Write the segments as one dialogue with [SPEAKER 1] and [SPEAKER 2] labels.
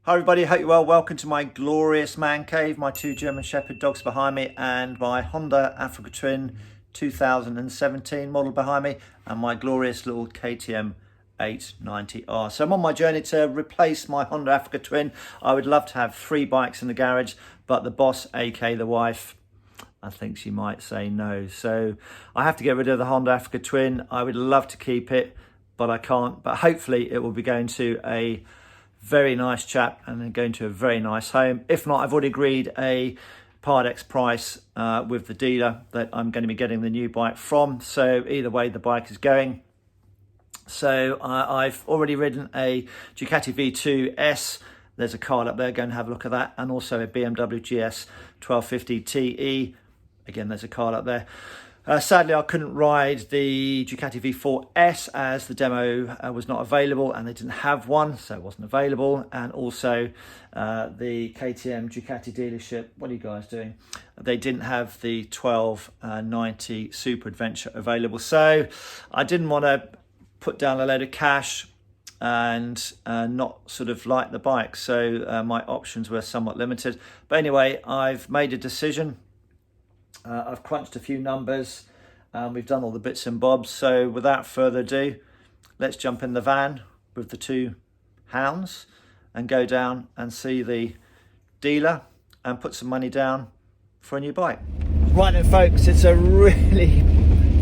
[SPEAKER 1] Hi everybody, hope you're well. Welcome to my glorious man cave, my two German Shepherd dogs behind me and my Honda Africa Twin 2017 model behind me and my glorious little KTM 890R. So I'm on my journey to replace my Honda Africa Twin. I would love to have 3 bikes in the garage, but the boss, aka the wife, I think she might say no. So I have to get rid of the Honda Africa Twin. I would love to keep it, but I can't. But hopefully it will be going to a very nice chap and then going to a very nice home. If not, I've already agreed a Part X price with the dealer that I'm going to be getting the new bike from. So either way, the bike is going. So I've already ridden a Ducati V2S. There's a card up there, go and have a look at that. And also a BMW GS 1250 TE. Again, there's a card up there. Sadly, I couldn't ride the Ducati V2S as the demo was not available and they didn't have one, so it wasn't available. And also the KTM Ducati dealership, what are you guys doing? They didn't have the 1290 Super Adventure available. So I didn't want to put down a load of cash and not sort of like the bike. So my options were somewhat limited. But anyway, I've made a decision. I've crunched a few numbers and we've done all the bits and bobs. So without further ado, let's jump in the van with the 2 hounds and go down and see the dealer and put some money down for a new bike. Right then folks, it's a really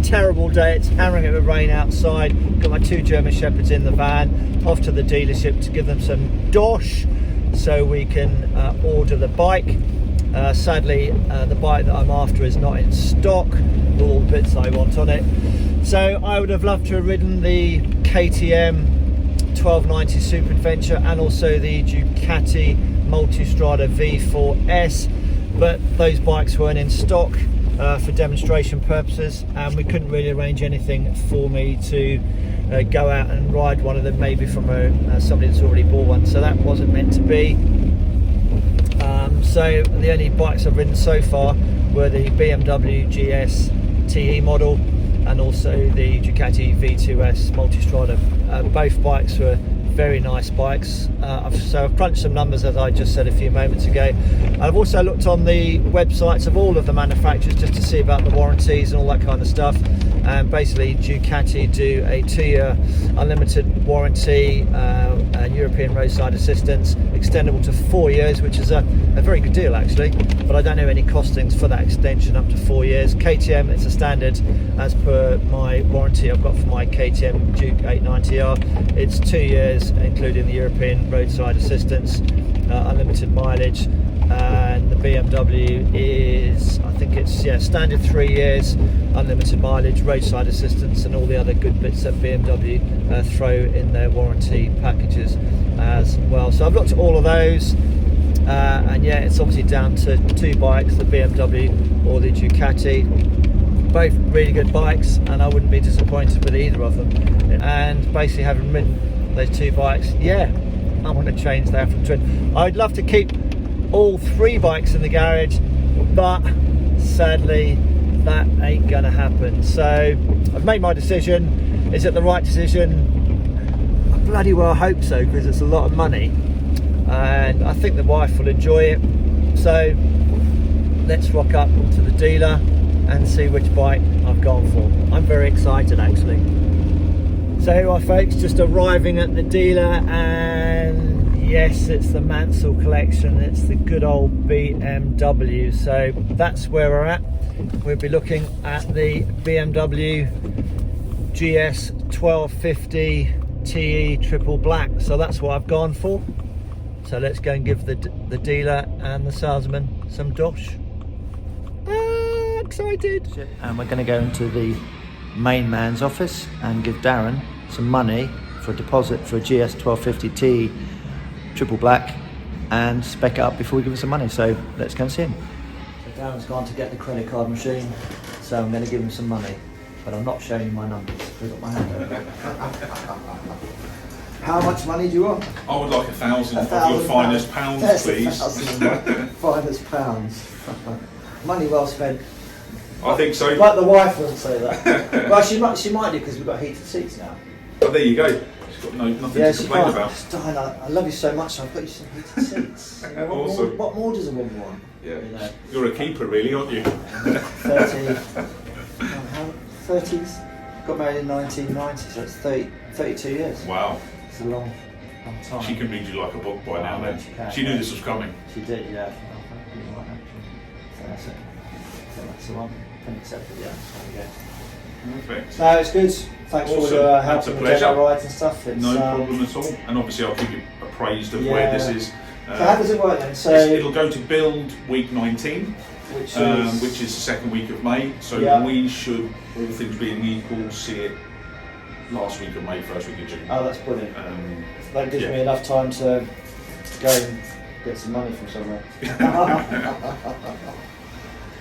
[SPEAKER 1] terrible day. It's hammering it with rain outside. Got my 2 German Shepherds in the van, off to the dealership to give them some dosh so we can order the bike. Sadly, the bike that I'm after is not in stock, all the bits I want on it. So I would have loved to have ridden the KTM 1290 Super Adventure and also the Ducati Multi-Strada V2S, but those bikes weren't in stock for demonstration purposes, and we couldn't really arrange anything for me to go out and ride one of them, maybe from somebody that's already bought one, so that wasn't meant to be. So the only bikes I've ridden so far were the BMW GS TE model and also the Ducati V2S Multi-Strada. Both bikes were very nice bikes. So I've crunched some numbers, as I just said a few moments ago. I've also looked on the websites of all of the manufacturers just to see about the warranties and all that kind of stuff. And basically Ducati do a 2-year unlimited warranty and European roadside assistance, extendable to 4 years, which is a very good deal actually, but I don't know any costings for that extension up to 4 years. KTM, it's a standard as per my warranty I've got for my KTM Duke 890R. It's 2 years including the European roadside assistance, unlimited mileage, and the BMW is, I think it's standard 3 years, unlimited mileage, roadside assistance and all the other good bits that BMW throw in their warranty packages as well. So I've looked at all of those and yeah, it's obviously down to 2 bikes, the BMW or the Ducati. Both really good bikes and I wouldn't be disappointed with either of them. And basically having ridden those 2 bikes, yeah, I want to change the Africa Twin. I'd love to keep all 3 bikes in the garage, but sadly that ain't gonna happen. So I've made my decision. Is it the right decision? I bloody well hope so, because it's a lot of money and I think the wife will enjoy it. So let's rock up to the dealer and see which bike I've gone for. I'm very excited actually. So here we are folks, just arriving at the dealer, and yes, it's the Mansell collection. It's the good old BMW. So that's where we're at. We'll be looking at the BMW GS 1250 TE triple black. So that's what I've gone for. So let's go and give the dealer and the salesman some dosh. Excited. And we're going to go into the main man's office and give Darren some money for a deposit for a GS 1250 TE triple black and spec it up before we give him some money. So let's go and see him. So Darren's gone to get the credit card machine, so I'm going to give him some money, but I'm not showing you my numbers. I've got my hand over. How much money do you want?
[SPEAKER 2] I would like 1,000 of your finest pounds, please.
[SPEAKER 1] 1,000 finest pounds. Money well spent.
[SPEAKER 2] I think so.
[SPEAKER 1] But the wife wouldn't say that. Well, she might do, because we've got heated seats now.
[SPEAKER 2] Oh, there you go. got nothing
[SPEAKER 1] Yes,
[SPEAKER 2] to
[SPEAKER 1] you
[SPEAKER 2] complain
[SPEAKER 1] can't.
[SPEAKER 2] about.
[SPEAKER 1] Darren, I love you so much. I've got you some heated seats. You know,
[SPEAKER 2] Awesome.
[SPEAKER 1] What more does a woman want?
[SPEAKER 2] Yeah,
[SPEAKER 1] You know,
[SPEAKER 2] you're a keeper, really, aren't you?
[SPEAKER 1] 30s. Got married in 1990, so it's 32 years.
[SPEAKER 2] Wow.
[SPEAKER 1] It's a long time.
[SPEAKER 2] She can read you like a book by now.
[SPEAKER 1] Yeah,
[SPEAKER 2] Then
[SPEAKER 1] she can,
[SPEAKER 2] she knew
[SPEAKER 1] yeah.
[SPEAKER 2] this was coming.
[SPEAKER 1] She did, yeah. So that's it. So that's the one. Can accept it, yeah. There we go.
[SPEAKER 2] Perfect.
[SPEAKER 1] No, it's good. Thanks
[SPEAKER 2] Awesome.
[SPEAKER 1] for your
[SPEAKER 2] That's a
[SPEAKER 1] helping with the
[SPEAKER 2] pleasure.
[SPEAKER 1] demo rides and stuff. It's,
[SPEAKER 2] No problem at all. And obviously, I'll keep you appraised of
[SPEAKER 1] Yeah.
[SPEAKER 2] where this is.
[SPEAKER 1] So how does it work then? So
[SPEAKER 2] It'll go to build week 19,
[SPEAKER 1] which
[SPEAKER 2] which is the second week of May. So
[SPEAKER 1] Yeah.
[SPEAKER 2] we should, all things being equal, see it last week of May, first week of June.
[SPEAKER 1] oh, that's brilliant. That gives
[SPEAKER 2] yeah.
[SPEAKER 1] me enough time to go and get some money from somewhere.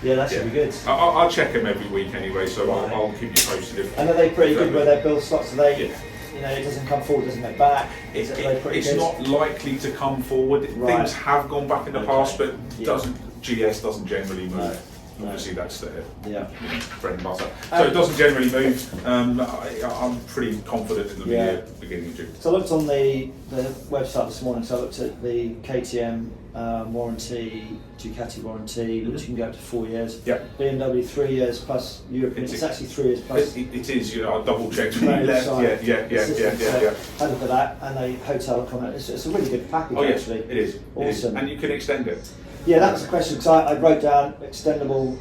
[SPEAKER 1] Yeah, that should be good.
[SPEAKER 2] I'll check them every week anyway, so
[SPEAKER 1] Right.
[SPEAKER 2] I'll keep you posted.
[SPEAKER 1] And are they pretty good where they build slots? Are they,
[SPEAKER 2] Yeah.
[SPEAKER 1] you know, it doesn't come forward, doesn't make back? Are they pretty
[SPEAKER 2] It's
[SPEAKER 1] good?
[SPEAKER 2] not likely to come forward.
[SPEAKER 1] Right.
[SPEAKER 2] Things have gone back in the
[SPEAKER 1] Okay.
[SPEAKER 2] past, but
[SPEAKER 1] Yeah.
[SPEAKER 2] GS doesn't generally move.
[SPEAKER 1] No.
[SPEAKER 2] Obviously, that's their
[SPEAKER 1] Yeah.
[SPEAKER 2] bread and butter. So it doesn't generally move. I'm pretty confident in the beginning of June.
[SPEAKER 1] So I looked on the website this morning, so I looked at the KTM warranty, Ducati warranty, which can go up to 4 years.
[SPEAKER 2] Yeah.
[SPEAKER 1] BMW 3 years plus European, it's actually 3 years plus.
[SPEAKER 2] It is, you know, I double checked when
[SPEAKER 1] Very
[SPEAKER 2] you left.
[SPEAKER 1] exciting.
[SPEAKER 2] Yeah.
[SPEAKER 1] Had a look at that, and a hotel accommodation. It's a really good package,
[SPEAKER 2] Oh, yes,
[SPEAKER 1] actually.
[SPEAKER 2] it is. It is.
[SPEAKER 1] Awesome.
[SPEAKER 2] And you can extend it.
[SPEAKER 1] Yeah, that was the question, because I wrote down extendable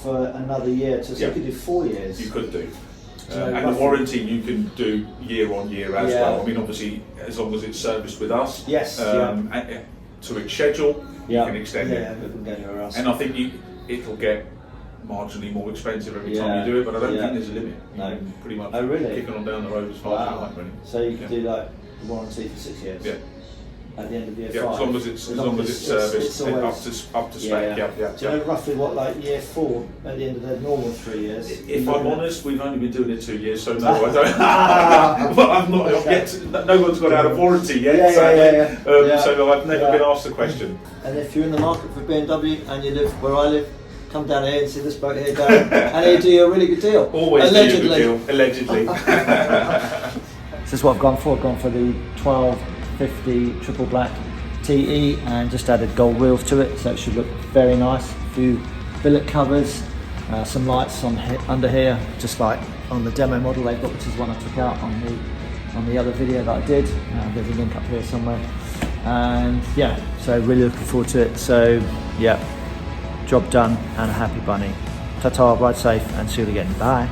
[SPEAKER 1] for another year, so
[SPEAKER 2] Yeah.
[SPEAKER 1] you could do 4 years.
[SPEAKER 2] You could do.
[SPEAKER 1] So
[SPEAKER 2] And the
[SPEAKER 1] roughly-
[SPEAKER 2] warranty you can do year on year as
[SPEAKER 1] Yeah.
[SPEAKER 2] well. I mean, obviously, as long as it's serviced with us.
[SPEAKER 1] Yes,
[SPEAKER 2] To its schedule, you can extend
[SPEAKER 1] yeah,
[SPEAKER 2] it.
[SPEAKER 1] we can go anywhere else.
[SPEAKER 2] And I think it'll get marginally more expensive every
[SPEAKER 1] Yeah.
[SPEAKER 2] time you do it, but I don't
[SPEAKER 1] Yeah.
[SPEAKER 2] think there's a limit. You
[SPEAKER 1] No.
[SPEAKER 2] can pretty much
[SPEAKER 1] Oh, really?
[SPEAKER 2] kicking on down the road as far as you
[SPEAKER 1] Wow.
[SPEAKER 2] like, really.
[SPEAKER 1] So you could
[SPEAKER 2] Yeah.
[SPEAKER 1] do like the warranty for 6 years.
[SPEAKER 2] Yeah.
[SPEAKER 1] At the end of year
[SPEAKER 2] Yeah,
[SPEAKER 1] 5.
[SPEAKER 2] as long as it's serviced
[SPEAKER 1] it's
[SPEAKER 2] and
[SPEAKER 1] always,
[SPEAKER 2] up to spec. Yeah.
[SPEAKER 1] Do you know roughly what like year 4 at the end of the normal 3 years?
[SPEAKER 2] If I'm honest, we've only been doing it 2 years, so no, I don't. But I'm not. I've yet to, no one's got out of warranty yet.
[SPEAKER 1] Yeah.
[SPEAKER 2] So I've never been asked the question.
[SPEAKER 1] And if you're in the market for BMW and you live where I live, come down here and see this bloke here, Darren, and he'll do you a really good deal.
[SPEAKER 2] Always
[SPEAKER 1] Allegedly.
[SPEAKER 2] do a good deal. Allegedly.
[SPEAKER 1] This is what I've gone for. I've gone for the 1250 triple black TE and just added gold wheels to it, so it should look very nice. A few billet covers, some lights on under here, just like on the demo model they've got, which is one I took out on the other video that I did. There's a link up here somewhere. And yeah, so really looking forward to it. So yeah, job done and a happy bunny. Ta-ta, ride safe and see you again. Bye.